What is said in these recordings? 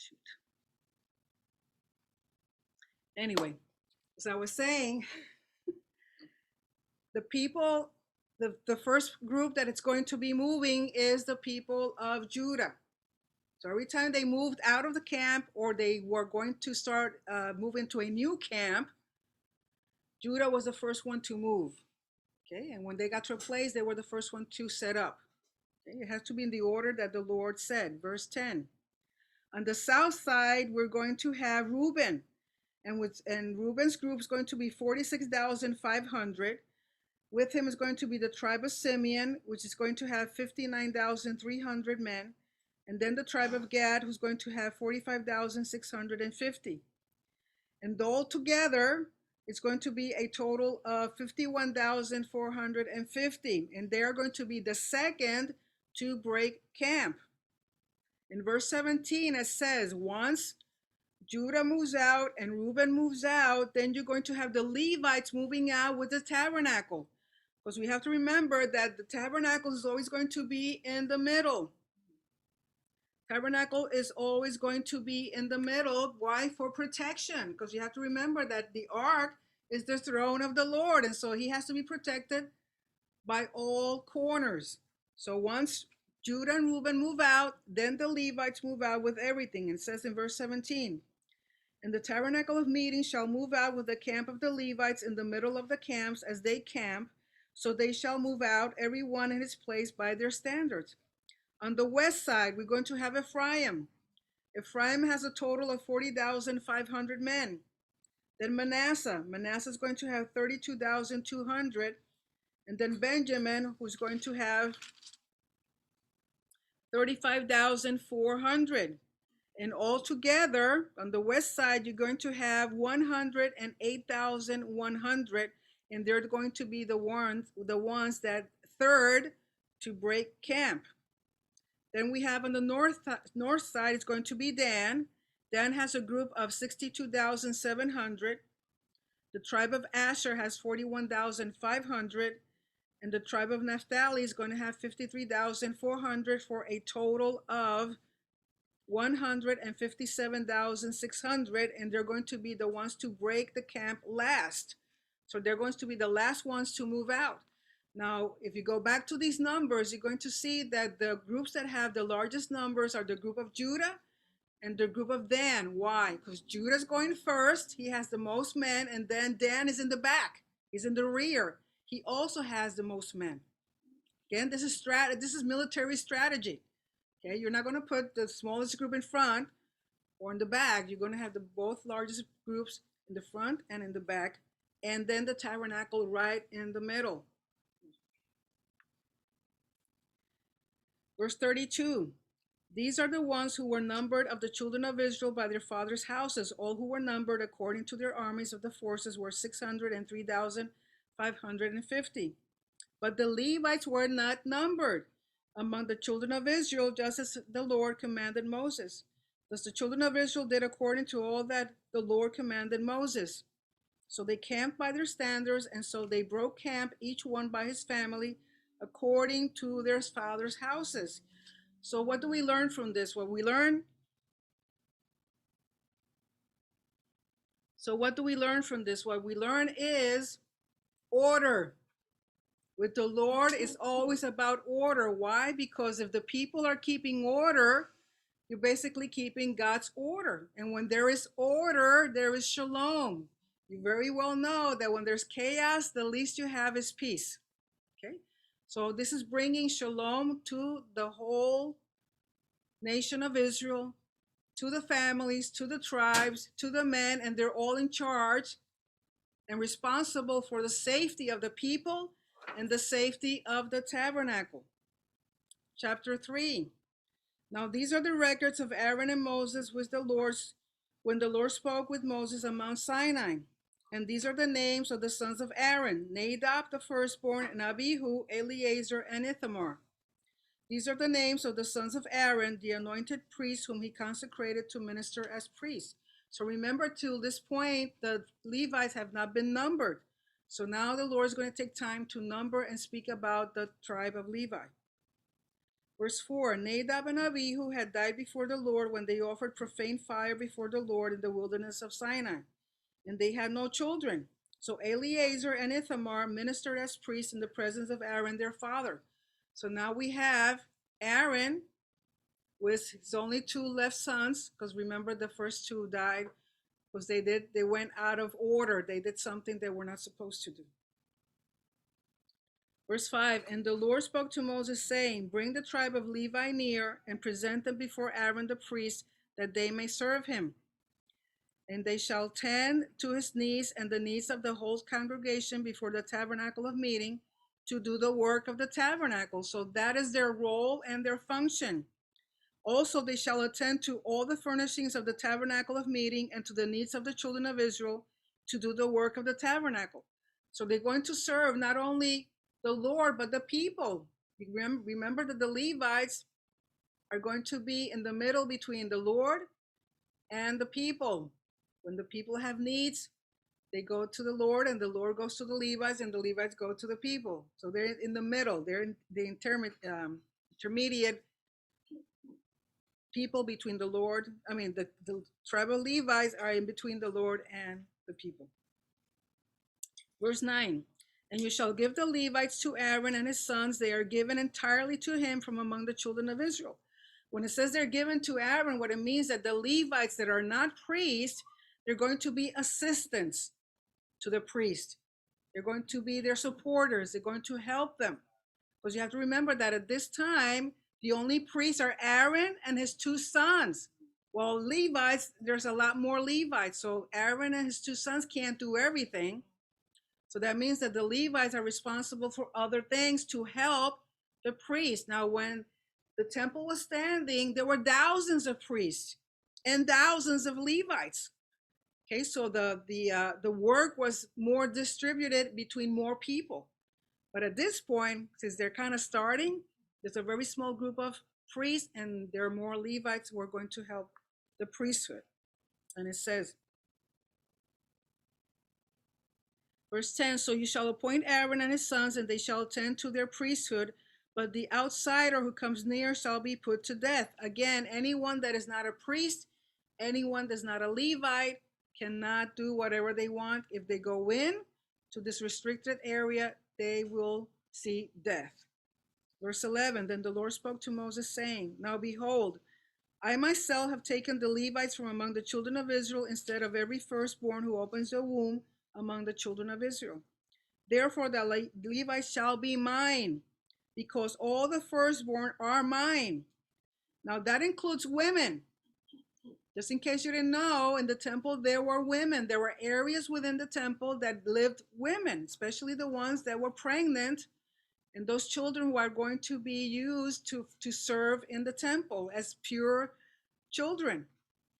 Shoot. Anyway, as I was saying, the people, the first group that it's going to be moving is the people of Judah. So every time they moved out of the camp or they were going to start moving to a new camp, Judah was the first one to move. Okay, and when they got to a place, they were the first one to set up. Okay, it has to be in the order that the Lord said. Verse 10. On the south side, we're going to have Reuben, and Reuben's group is going to be 46,500. With him is going to be the tribe of Simeon, which is going to have 59,300 men. And then the tribe of Gad, who's going to have 45,650. And all together, it's going to be a total of 51,450. And they are going to be the second to break camp. In verse 17, it says, once Judah moves out and Reuben moves out, then you're going to have the Levites moving out with the tabernacle. Because we have to remember that the tabernacle is always going to be in the middle. Tabernacle is always going to be in the middle. Why? For protection. Because you have to remember that the ark is the throne of the Lord. And so he has to be protected by all corners. So once Judah and Reuben move out, then the Levites move out with everything. It says in verse 17, and the tabernacle of meeting shall move out with the camp of the Levites in the middle of the camps as they camp. So they shall move out, every one in his place by their standards. On the west side, we're going to have Ephraim. Ephraim has a total of 40,500 men. Then Manasseh is going to have 32,200. And then Benjamin, who's going to have 35,400. And altogether, on the west side, you're going to have 108,100. And they're going to be the ones that third to break camp. Then we have on the north side, it's going to be Dan. Dan has a group of 62,700. The tribe of Asher has 41,500. And the tribe of Naphtali is going to have 53,400 for a total of 157,600. And they're going to be the ones to break the camp last. So they're going to be the last ones to move out. Now, if you go back to these numbers, you're going to see that the groups that have the largest numbers are the group of Judah and the group of Dan. Why? Because Judah's going first. He has the most men, and then Dan is in the back. He's in the rear. He also has the most men. Again, this is military strategy. Okay, you're not going to put the smallest group in front or in the back. You're going to have the both largest groups in the front and in the back, and then the tabernacle right in the middle. Verse 32, these are the ones who were numbered of the children of Israel by their fathers' houses. All who were numbered according to their armies of the forces were 603,550. But the Levites were not numbered among the children of Israel, just as the Lord commanded Moses. Thus the children of Israel did according to all that the Lord commanded Moses. So they camped by their standards, and so they broke camp, each one by his family, according to their fathers' houses. So what do we learn from this? What we learn is order. With the Lord, it's always about order. Why? Because if the people are keeping order, you're basically keeping God's order. And when there is order, there is shalom. You very well know that when there's chaos, the least you have is peace. Okay? So this is bringing shalom to the whole nation of Israel, to the families, to the tribes, to the men, and they're all in charge and responsible for the safety of the people and the safety of the tabernacle. Chapter 3. Now these are the records of Aaron and Moses with the Lord when the Lord spoke with Moses on Mount Sinai. And these are the names of the sons of Aaron: Nadab the firstborn, and Abihu, Eleazar, and Ithamar. These are the names of the sons of Aaron, the anointed priests whom he consecrated to minister as priests. So remember, till this point, the Levites have not been numbered. So now the Lord is going to take time to number and speak about the tribe of Levi. Verse 4, Nadab and Abihu had died before the Lord when they offered profane fire before the Lord in the wilderness of Sinai, and they had no children. So Eleazar and Ithamar ministered as priests in the presence of Aaron their father. So now we have Aaron with his only two left sons, because remember the first two died because they went out of order. They did something they were not supposed to do. Verse 5, and the Lord spoke to Moses, saying, bring the tribe of Levi near and present them before Aaron the priest, that they may serve him. And they shall tend to his needs and the needs of the whole congregation before the tabernacle of meeting, to do the work of the tabernacle. So that is their role and their function. Also, they shall attend to all the furnishings of the tabernacle of meeting and to the needs of the children of Israel, to do the work of the tabernacle. So they're going to serve not only the Lord, but the people. Remember that the Levites are going to be in the middle between the Lord and the people. When the people have needs, they go to the Lord, and the Lord goes to the Levites, and the Levites go to the people. So they're in the middle. They're in the intermediate people between the Lord. The tribe of Levites are in between the Lord and the people. Verse 9, and you shall give the Levites to Aaron and his sons. They are given entirely to him from among the children of Israel. When it says they're given to Aaron, what it means that the Levites that are not priests, they're going to be assistants to the priest. They're going to be their supporters. They're going to help them. Because you have to remember that at this time, the only priests are Aaron and his two sons. Well, Levites, there's a lot more Levites. So Aaron and his two sons can't do everything. So that means that the Levites are responsible for other things to help the priests. Now, when the temple was standing, there were thousands of priests and thousands of Levites. Okay, so the work was more distributed between more people. But at this point, since they're kind of starting, there's a very small group of priests, and there are more Levites who are going to help the priesthood. And it says, verse 10, so you shall appoint Aaron and his sons, and they shall attend to their priesthood, but the outsider who comes near shall be put to death. Again, anyone that is not a priest, anyone that's not a Levite, cannot do whatever they want. If they go in to this restricted area, they will see death. Verse 11, then the Lord spoke to Moses, saying, now behold, I myself have taken the Levites from among the children of Israel instead of every firstborn who opens the womb among the children of Israel. Therefore the Levites shall be mine, because all the firstborn are mine. Now that includes women. Just in case you didn't know, in the temple there were women. There were areas within the temple that lived women, especially the ones that were pregnant, and those children who are going to be used to serve in the temple as pure children.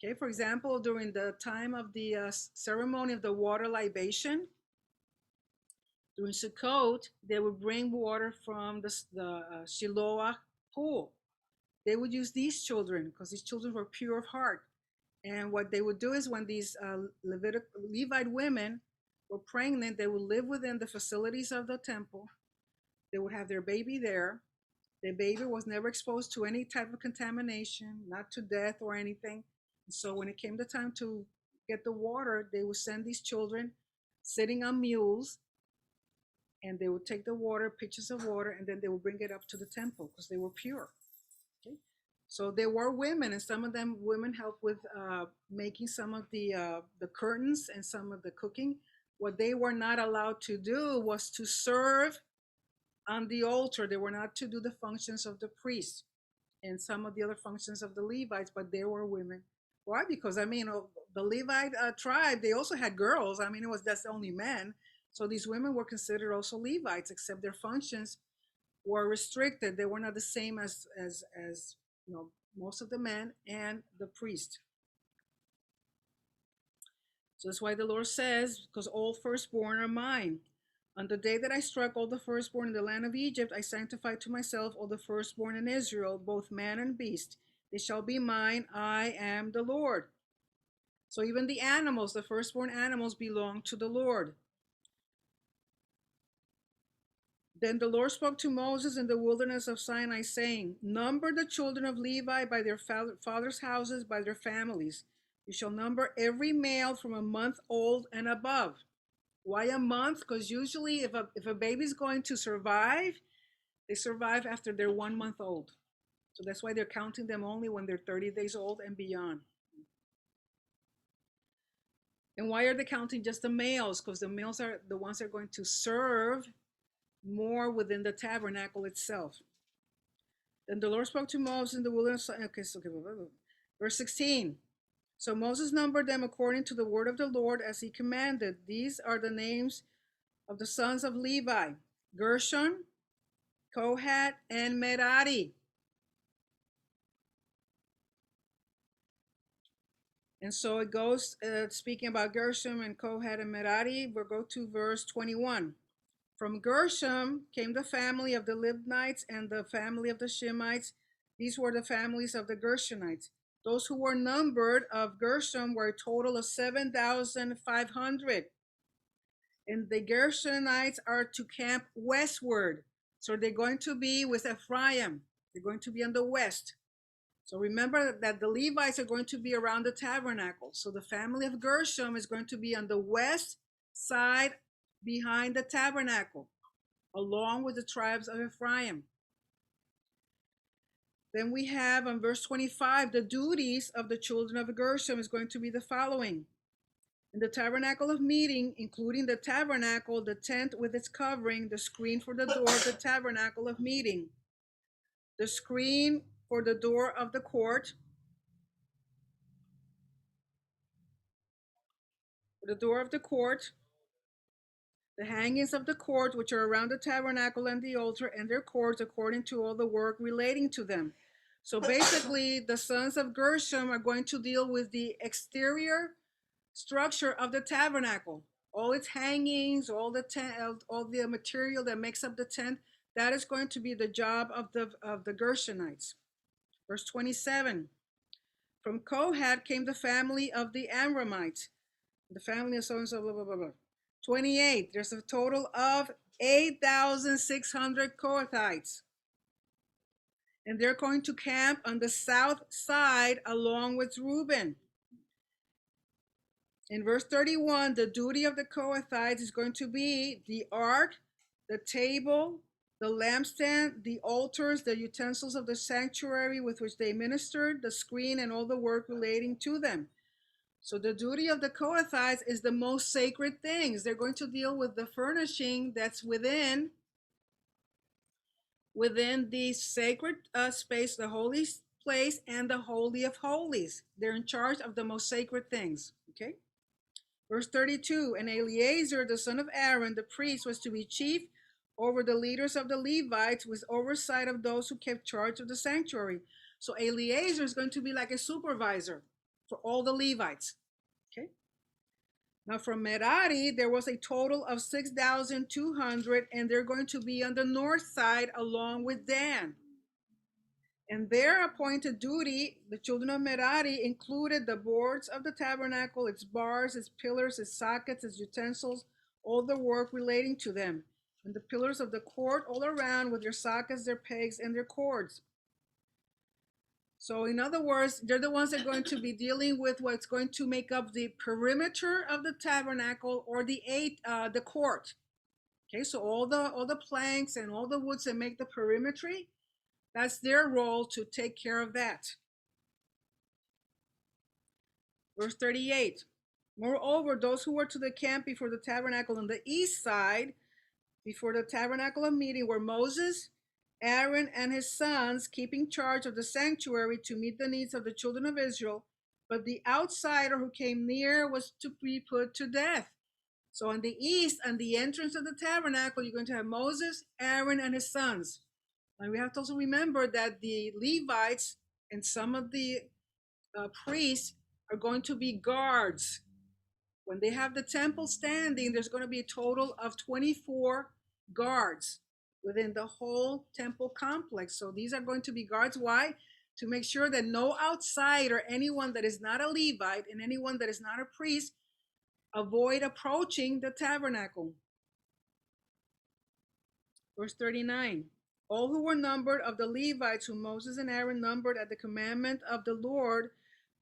Okay, for example, during the time of the ceremony of the water libation, during Sukkot, they would bring water from the Shiloah pool. They would use these children because these children were pure of heart. And what they would do is when these Levite women were pregnant, they would live within the facilities of the temple. They would have their baby there. The baby was never exposed to any type of contamination, not to death or anything. So when it came the time to get the water, they would send these children sitting on mules, and they would take the water, pitchers of water, and then they would bring it up to the temple because they were pure. Okay? So there were women, and some of them women helped with making some of the curtains and some of the cooking. What they were not allowed to do was to serve on the altar. They were not to do the functions of the priest and some of the other functions of the Levites, but they were women. Why? Because the Levite tribe, they also had girls. That's only men. So these women were considered also Levites, except their functions were restricted. They were not the same as most of the men and the priest. So that's why the Lord says, because all firstborn are mine. On the day that I struck all the firstborn in the land of Egypt, I sanctified to myself all the firstborn in Israel, both man and beast. They shall be mine. I am the Lord. So even the animals, the firstborn animals, belong to the Lord. Then the Lord spoke to Moses in the wilderness of Sinai, saying, Number the children of Levi by their fathers' houses, by their families. You shall number every male from a month old and above. Why a month? Because usually if a baby's going to survive, they survive after they're 1 month old. So that's why they're counting them only when they're 30 days old and beyond. And why are they counting just the males? Because the males are the ones that are going to serve more within the tabernacle itself. Then the Lord spoke to Moses in the wilderness. Okay, verse 16. So Moses numbered them according to the word of the Lord as he commanded. These are the names of the sons of Levi: Gershom, Kohath, and Merari. And so it goes, speaking about Gershom and Kohath and Merari. We'll go to verse 21. From Gershom came the family of the Libnites and the family of the Shemites. These were the families of the Gershonites. Those who were numbered of Gershom were a total of 7,500. And the Gershonites are to camp westward. So they're going to be with Ephraim. They're going to be on the west. So remember that the Levites are going to be around the tabernacle. So the family of Gershom is going to be on the west side behind the tabernacle, along with the tribes of Ephraim. Then we have on verse 25, the duties of the children of Gershom is going to be the following. In the tabernacle of meeting, including the tabernacle, the tent with its covering, the screen for the door of the tabernacle of meeting, the screen for the door of the court, the hangings of the court, which are around the tabernacle and the altar, and their cords, according to all the work relating to them. So basically, the sons of Gershom are going to deal with the exterior structure of the tabernacle, all its hangings, all the material that makes up the tent. That is going to be the job of the Gershonites. Verse 27. From Kohath came the family of the Amramites, the family of so and so, blah blah blah blah. 28. There's a total of 8,600 Kohathites. And they're going to camp on the south side along with Reuben. In verse 31, the duty of the Kohathites is going to be the ark, the table, the lampstand, the altars, the utensils of the sanctuary with which they ministered, the screen, and all the work relating to them. So the duty of the Kohathites is the most sacred things. They're going to deal with the furnishing that's within the sacred space, the holy place, and the holy of holies. They're in charge of the most sacred things. Okay. Verse 32, and Eleazar, the son of Aaron, the priest, was to be chief over the leaders of the Levites with oversight of those who kept charge of the sanctuary. So Eleazar is going to be like a supervisor for all the Levites. Okay. Now from Merari, there was a total of 6,200, and they're going to be on the north side along with Dan. And their appointed duty, the children of Merari, included the boards of the tabernacle, its bars, its pillars, its sockets, its utensils, all the work relating to them, and the pillars of the court all around with their sockets, their pegs, and their cords. So in other words, they're the ones that are going to be dealing with what's going to make up the perimeter of the tabernacle or the court. Okay, so all the planks and all the woods that make the perimeter, that's their role to take care of that. Verse 38. Moreover, those who were to the camp before the tabernacle on the east side, before the tabernacle of meeting, were Moses, Aaron, and his sons, keeping charge of the sanctuary to meet the needs of the children of Israel. But the outsider who came near was to be put to death. So on the east, on the entrance of the tabernacle, you're going to have Moses, Aaron, and his sons. And we have to also remember that the Levites and some of the priests are going to be guards. When they have the temple standing, there's going to be a total of 24 guards within the whole temple complex. So these are going to be guards. Why? To make sure that no outsider, anyone that is not a Levite and anyone that is not a priest, avoid approaching the tabernacle. Verse 39. All who were numbered of the Levites, whom Moses and Aaron numbered at the commandment of the Lord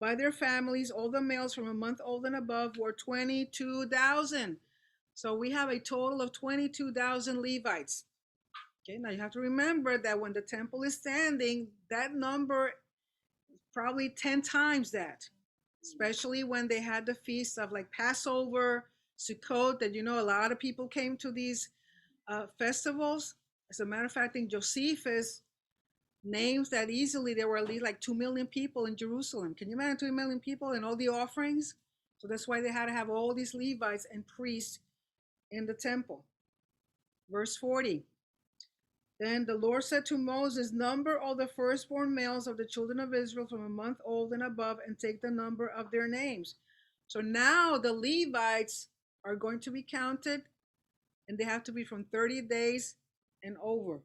by their families, all the males from a month old and above, were 22,000. So we have a total of 22,000 Levites. Okay, now you have to remember that when the temple is standing, that number is probably 10 times that, especially when they had the feasts of like Passover, Sukkot, that a lot of people came to these festivals. As a matter of fact, I think Josephus names that easily there were at least like 2 million people in Jerusalem. Can you imagine 2 million people and all the offerings? So that's why they had to have all these Levites and priests in the temple. Verse 40. Then the Lord said to Moses, number all the firstborn males of the children of Israel from a month old and above, and take the number of their names. So now the Levites are going to be counted, and they have to be from 30 days and over.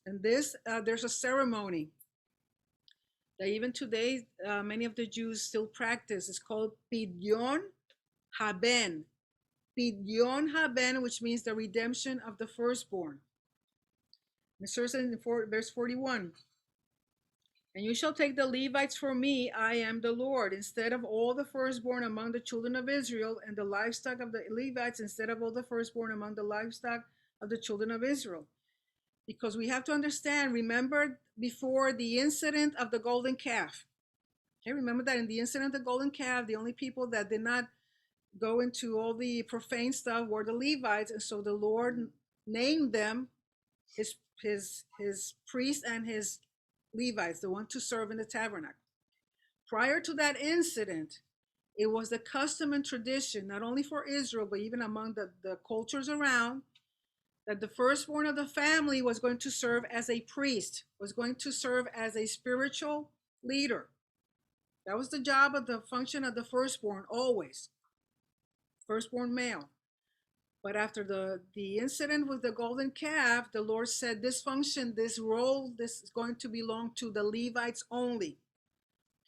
And this, there's a ceremony that even today many of the Jews still practice. It's called Pidyon Haben. Pidyon Haben, which means the redemption of the firstborn. It says in verse 41, and you shall take the Levites for me, I am the Lord, instead of all the firstborn among the children of Israel, and the livestock of the Levites instead of all the firstborn among the livestock of the children of Israel. Because we have to understand, remember before the incident of the golden calf. Okay, remember that in the incident of the golden calf, the only people that did not go into all the profane stuff were the Levites, and so the Lord named them his priests and his Levites, the one to serve in the tabernacle. Prior to that incident, it was the custom and tradition, not only for Israel, but even among the cultures around, that the firstborn of the family was going to serve as a priest, was going to serve as a spiritual leader. That was the job of the function of the firstborn, always. Firstborn male. But after the incident with the golden calf, the Lord said this function, this role, this is going to belong to the Levites only.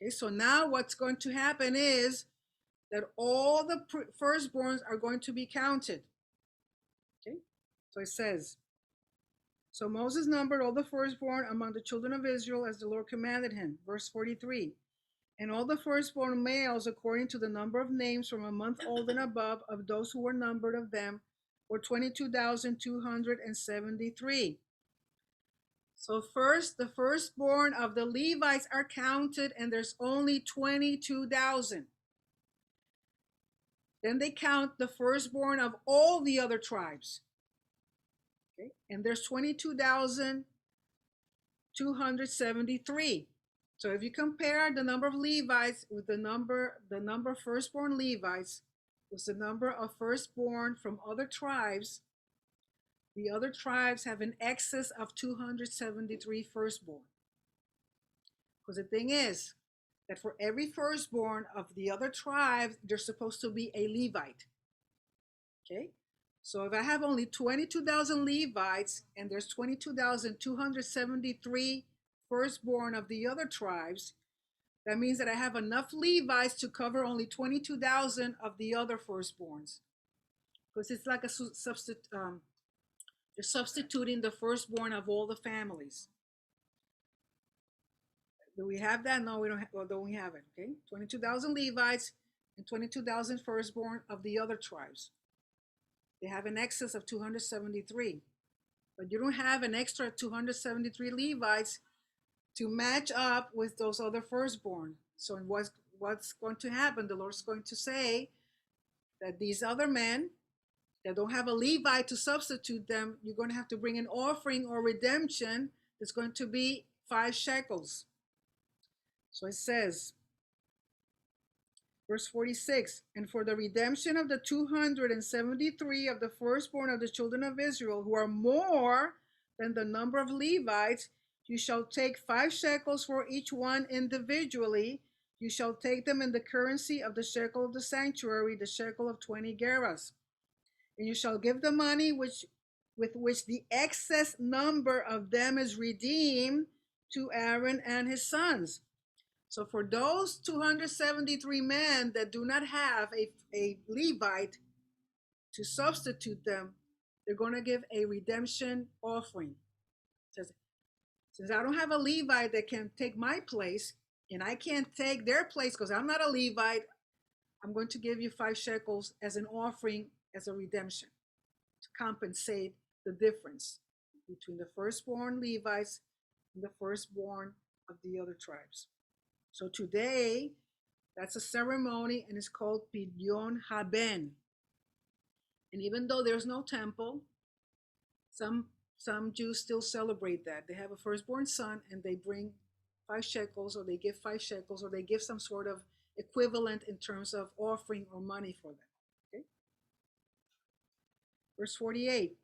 Okay, so now what's going to happen is that all the firstborns are going to be counted. Okay, so it says, so Moses numbered all the firstborn among the children of Israel as the Lord commanded him. Verse 43. And all the firstborn males, according to the number of names from a month old and above, of those who were numbered of them, were 22,273. So first, the firstborn of the Levites are counted, and there's only 22,000. Then they count the firstborn of all the other tribes. Okay, and there's 22,273. So if you compare the number of Levites with the number of firstborn Levites with the number of firstborn from other tribes, the other tribes have an excess of 273 firstborn. Because the thing is that for every firstborn of the other tribes, there's supposed to be a Levite. Okay? So if I have only 22,000 Levites and there's 22,273 firstborn of the other tribes, that means that I have enough Levites to cover only 22,000 of the other firstborns. Because it's like a they're substituting the firstborn of all the families. Do we have that? No, we don't. Well, don't we have it? Okay, 22,000 Levites and 22,000 firstborn of the other tribes. They have an excess of 273, but you don't have an extra 273 Levites to match up with those other firstborn. So what's going to happen? The Lord's going to say that these other men that don't have a Levite to substitute them, you're going to have to bring an offering or redemption that's going to be 5 shekels. So it says, verse 46, and for the redemption of the 273 of the firstborn of the children of Israel, who are more than the number of Levites, you shall take 5 shekels for each one individually. You shall take them in the currency of the shekel of the sanctuary, the shekel of 20 gerahs. And you shall give the money with which the excess number of them is redeemed to Aaron and his sons. So for those 273 men that do not have a Levite to substitute them, they're going to give a redemption offering. It says, since I don't have a Levite that can take my place, and I can't take their place because I'm not a Levite, I'm going to give you 5 shekels as an offering, as a redemption, to compensate the difference between the firstborn Levites and the firstborn of the other tribes. So today, that's a ceremony, and it's called Pidyon Haben. And even though there's no temple, some Jews still celebrate that. They have a firstborn son, and they bring 5 shekels, or they give 5 shekels, or they give some sort of equivalent in terms of offering or money for them. Okay. Verse 48.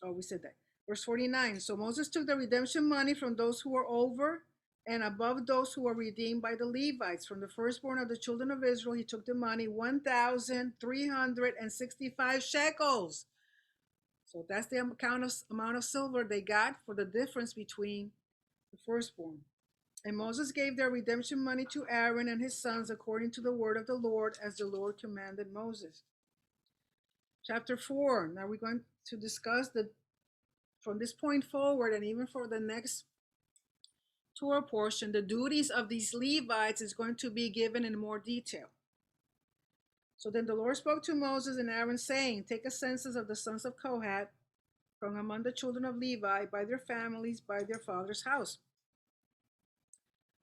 Oh, we said that. Verse 49. So Moses took the redemption money from those who were over and above those who were redeemed by the Levites. From the firstborn of the children of Israel, he took the money, 1,365 shekels. So that's the amount of silver they got for the difference between the firstborn. And Moses gave their redemption money to Aaron and his sons according to the word of the Lord, as the Lord commanded Moses. Chapter 4. Now we're going to discuss from this point forward, and even for the next Torah portion, the duties of these Levites is going to be given in more detail. So then the Lord spoke to Moses and Aaron, saying, take a census of the sons of Kohath from among the children of Levi, by their families, by their father's house,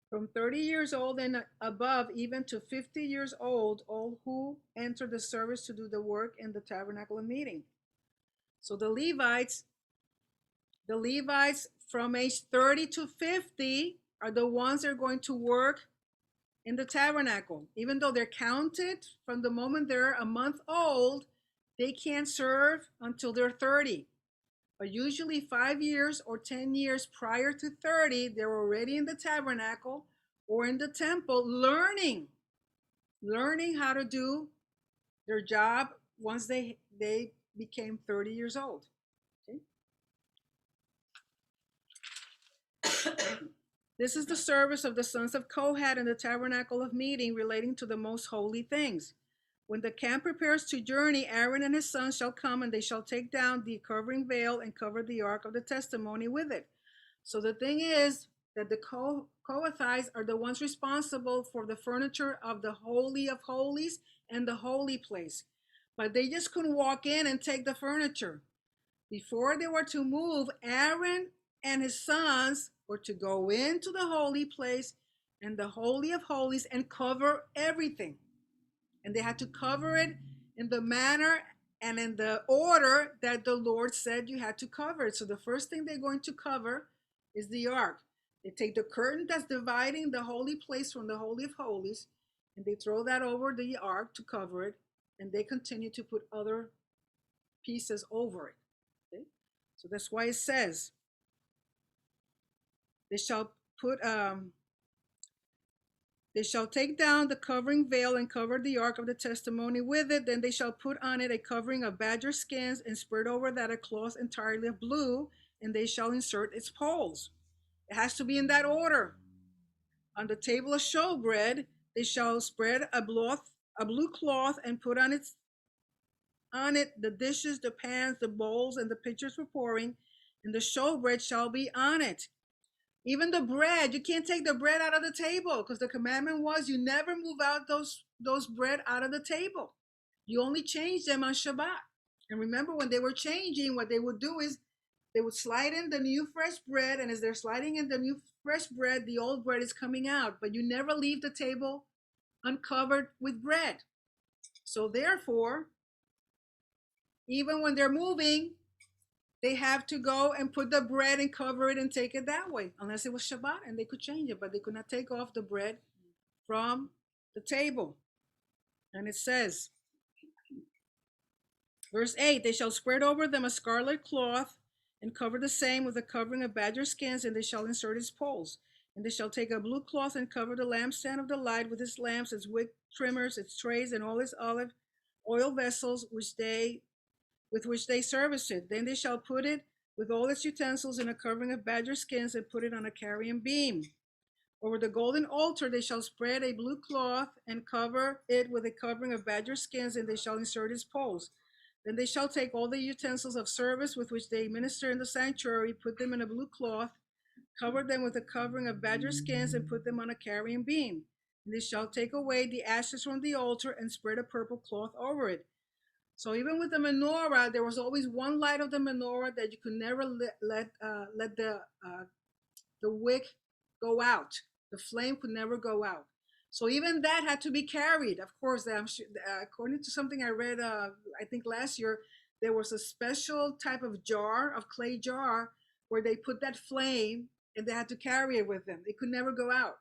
from 30 years old and above, even to 50 years old, all who enter the service to do the work in the tabernacle of meeting. So the Levites from age 30 to 50 are the ones that are going to work in the tabernacle. Even though they're counted from the moment they're a month old, they can't serve until they're 30. But usually 5 years or 10 years prior to 30, they're already in the tabernacle or in the temple learning how to do their job once they became 30 years old. This is the service of the sons of Kohath in the tabernacle of meeting, relating to the most holy things. When the camp prepares to journey, Aaron and his sons shall come, and they shall take down the covering veil and cover the ark of the testimony with it. So the thing is that the Kohathites are the ones responsible for the furniture of the Holy of Holies and the holy place. But they just couldn't walk in and take the furniture. Before they were to move, Aaron and his sons were to go into the holy place and the Holy of Holies and cover everything. And they had to cover it in the manner and in the order that the Lord said you had to cover it. So the first thing they're going to cover is the ark. They take the curtain that's dividing the holy place from the Holy of Holies, and they throw that over the ark to cover it, and they continue to put other pieces over it. Okay? So that's why it says, they shall take down the covering veil and cover the ark of the testimony with it. Then they shall put on it a covering of badger skins and spread over that a cloth entirely of blue, and they shall insert its poles. It has to be in that order. On the table of showbread, they shall spread a blue cloth and put on it the dishes, the pans, the bowls, and the pitchers for pouring, and the showbread shall be on it. Even the bread, you can't take the bread out of the table, because the commandment was you never move out those bread out of the table. You only change them on Shabbat. And remember, when they were changing, what they would do is they would slide in the new fresh bread, and as they're sliding in the new fresh bread, the old bread is coming out. But you never leave the table uncovered with bread. So therefore, even when they're moving, they have to go and put the bread and cover it and take it that way, unless it was Shabbat and they could change it, but they could not take off the bread from the table. And it says, verse 8, they shall spread over them a scarlet cloth and cover the same with a covering of badger skins, and they shall insert its poles. And they shall take a blue cloth and cover the lampstand of the light with its lamps, its wick trimmers, its trays, and all its olive oil vessels with which they service it. Then they shall put it with all its utensils in a covering of badger skins and put it on a carrying beam. Over the golden altar they shall spread a blue cloth and cover it with a covering of badger skins, and they shall insert its poles. Then they shall take all the utensils of service with which they minister in the sanctuary, put them in a blue cloth, cover them with a covering of badger skins, and put them on a carrying beam. And they shall take away the ashes from the altar and spread a purple cloth over it. So even with the menorah, there was always one light of the menorah that you could never let the wick go out. The flame could never go out. So even that had to be carried. Of course, I'm sure, according to something I read, I think last year, there was a special type of jar, of clay jar, where they put that flame and they had to carry it with them. It could never go out.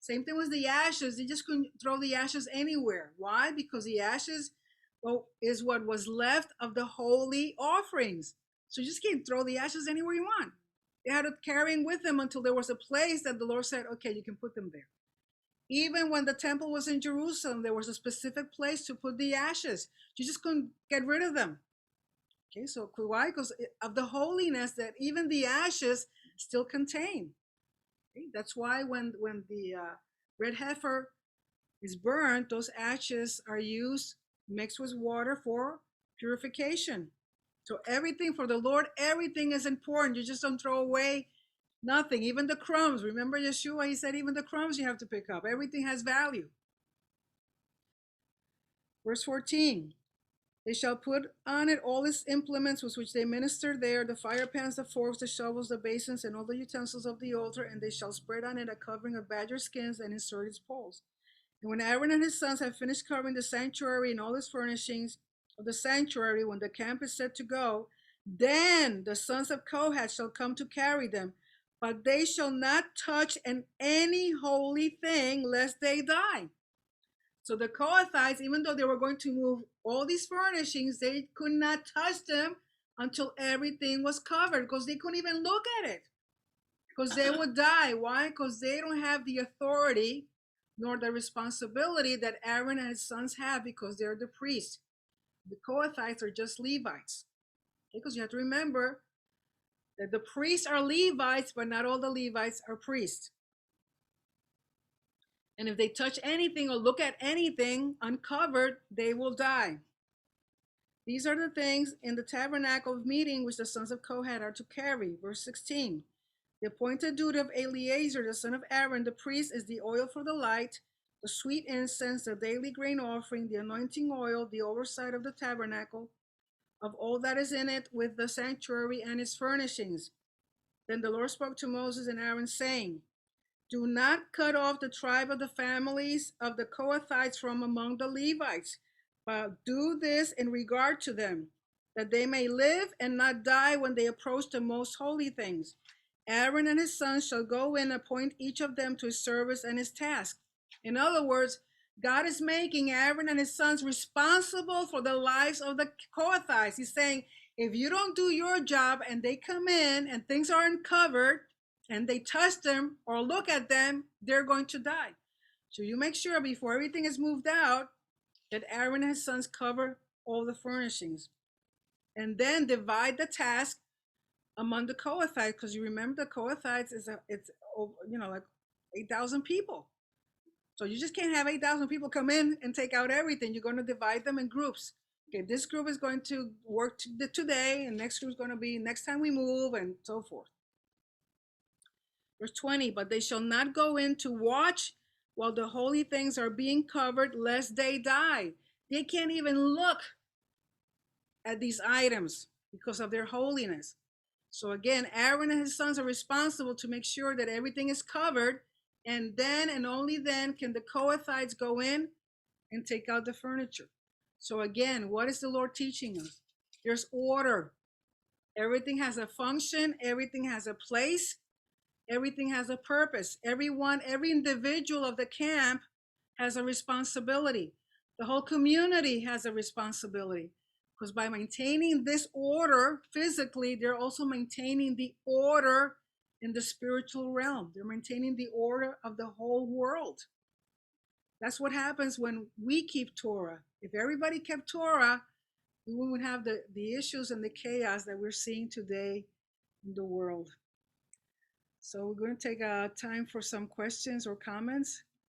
Same thing with the ashes. They just couldn't throw the ashes anywhere. Why? Because the ashes, well, is what was left of the holy offerings. So you just can't throw the ashes anywhere you want. They had to carry them with them until there was a place that the Lord said, okay, you can put them there. Even when the temple was in Jerusalem, there was a specific place to put the ashes. You just couldn't get rid of them. Okay, so why? Because of the holiness that even the ashes still contain. Okay, that's why when the red heifer is burnt, those ashes are used mixed with water for purification. So everything for the Lord, everything is important. You just don't throw away nothing, even the crumbs. Remember Yeshua, he said even the crumbs you have to pick up. Everything has value. Verse 14, they shall put on it all its implements with which they minister there, the fire pans, the forks, the shovels, the basins, and all the utensils of the altar, and they shall spread on it a covering of badger skins and insert its poles. And when Aaron and his sons have finished covering the sanctuary and all its furnishings of the sanctuary, when the camp is set to go, then the sons of Kohath shall come to carry them, but they shall not touch any holy thing, lest they die. So the Kohathites, even though they were going to move all these furnishings, they could not touch them until everything was covered, because they couldn't even look at it, because they would die. Why? Because they don't have the authority nor the responsibility that Aaron and his sons have, because they're the priests. The Kohathites are just Levites. Because you have to remember that the priests are Levites, but not all the Levites are priests. And if they touch anything or look at anything uncovered, they will die. These are the things in the tabernacle of meeting which the sons of Kohath are to carry. Verse 16. The appointed duty of Eleazar, the son of Aaron, the priest, is the oil for the light, the sweet incense, the daily grain offering, the anointing oil, the oversight of the tabernacle, of all that is in it, with the sanctuary and its furnishings. Then the Lord spoke to Moses and Aaron, saying, do not cut off the tribe of the families of the Kohathites from among the Levites, but do this in regard to them, that they may live and not die when they approach the most holy things. Aaron and his sons shall go in, appoint each of them to his service and his task. In other words, God is making Aaron and his sons responsible for the lives of the Kohathites. He's saying, if you don't do your job and they come in and things are uncovered and they touch them or look at them, they're going to die. So you make sure before everything is moved out that Aaron and his sons cover all the furnishings. And then divide the task among the Kohathites, because you remember the Kohathites it's like 8,000 people. So you just can't have 8,000 people come in and take out everything. You're going to divide them in groups. Okay, this group is going to work today, and next group is going to be next time we move, and so forth. Verse 20, but they shall not go in to watch while the holy things are being covered, lest they die. They can't even look at these items because of their holiness. So again, Aaron and his sons are responsible to make sure that everything is covered, and then and only then can the Kohathites go in and take out the furniture. So again, what is the Lord teaching us? There's order. Everything has a function, everything has a place, everything has a purpose. Every individual of the camp has a responsibility. The whole community has a responsibility. Because by maintaining this order physically, they're also maintaining the order in the spiritual realm. They're maintaining the order of the whole world. That's what happens when we keep Torah. If everybody kept Torah, we wouldn't have the issues and the chaos that we're seeing today in the world. So we're going to take time for some questions or comments.